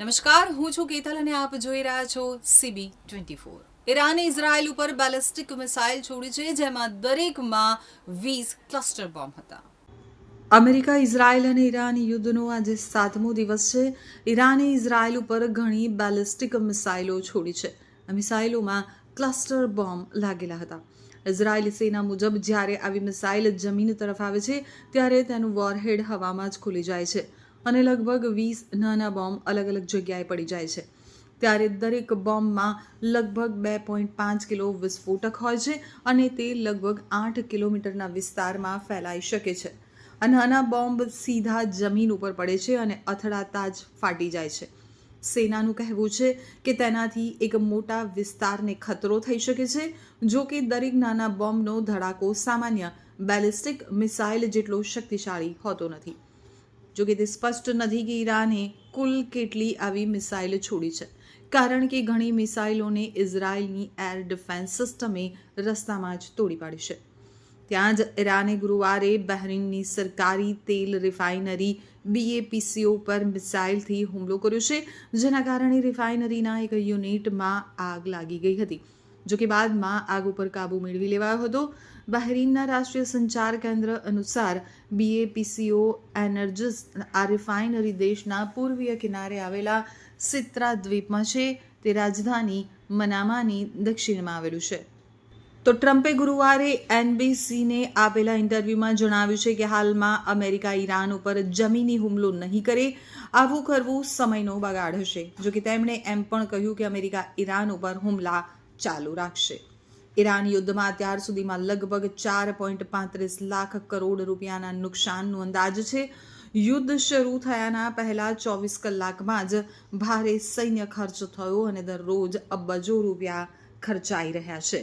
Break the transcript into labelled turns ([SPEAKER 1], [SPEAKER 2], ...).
[SPEAKER 1] નમસ્કાર, હું છું કેતલ અને આપ જોઈ રહ્યા છો CB24. ઈરાને ઇઝરાયલ ઉપર બેલિસ્ટિક મિસાઇલ છોડી છે, જેમાં દરેકમાં 20 ક્લસ્ટર બોમ્બ હતા. અમેરિકા, ઇઝરાયલ અને ઈરાન યુદ્ધનો આજે 7મો દિવસ છે. ઈરાને ઇઝરાયલ ઉપર ઘણી બેલિસ્ટિક મિસાઇલો છોડી છે. આ મિસાઇલોમાં ક્લસ્ટર બોમ્બ લાગેલા હતા. ઇઝરાયલી સેના મુજબ જ્યારે આવી મિસાઇલ જમીન તરફ આવે છે ત્યારે તેનું વોરહેડ હવામાં જ ખુલી જાય છે અને લગભગ 20 નાના બોમ્બ અલગ અલગ જગ્યાએ પડી જાય છે. ત્યારે દરેક બોમ્બમાં લગભગ 2.5 કિલો વિસ્ફોટક હોય છે અને તે લગભગ 8 કિલોમીટરના વિસ્તારમાં ફેલાઈ શકે છે. આ નાના બોમ્બ સીધા જમીન ઉપર પડે છે અને અથડાતા જ ફાટી જાય છે. સેનાનું કહેવું છે કે તેનાથી એક મોટા વિસ્તારને ખતરો થઈ શકે છે. જો કે દરેક નાના બોમ્બનો ધડાકો સામાન્ય બેલિસ્ટિક મિસાઇલ જેટલો શક્તિશાળી હોતો નથી. જો કે તે સ્પષ્ટ નથી કે ઈરાને કુલ કેટલી આવી મિસાઇલ છોડી છે, કારણ કે ઘણી મિસાઇલોને ઇઝરાયલની એર ડિફેન્સ સિસ્ટમે રસ્તામાં જ તોડી પાડી છે. ત્યાં જ ઈરાને ગુરુવારે બહરીનની સરકારી તેલ રિફાઇનરી BAPCO પર મિસાઇલથી હુમલો કર્યો છે, જેના કારણે રિફાઇનરીના એક યુનિટમાં આગ લાગી ગઈ હતી. જોકે બાદમાં આગ ઉપર કાબૂ મેળવી લેવાયો હતો. બહરીનના રાષ્ટ્રીય સંચાર કેન્દ્ર અનુસાર BAPCO એનર્જીસ આ રિફાઇનરી દેશના પૂર્વીય કિનારે આવેલા સિત્રા દ્વીપમાં છે. તે રાજધાની મનામાની દક્ષિણમાં આવેલું છે. તો ટ્રમ્પે ગુરુવારે NBCને આપેલા ઇન્ટરવ્યૂમાં જણાવ્યું છે કે હાલમાં અમેરિકા ઈરાન ઉપર જમીની હુમલો નહીં કરે. આવું કરવું સમયનો બગાડ હશે. જોકે તેમણે એમ પણ કહ્યું કે અમેરિકા ઈરાન ઉપર હુમલા ચાલુ રાખશે. ઈરાન યુદ્ધમાં અત્યાર સુધીમાં લગભગ 4.35 લાખ કરોડ રૂપિયાના નુકસાનનો અંદાજ છે. યુદ્ધ શરૂ થયાના પહેલા 24 કલાકમાં જ ભારે સૈન્ય ખર્ચ થયો અને દરરોજ અબજો રૂપિયા ખર્ચાઈ રહ્યા છે.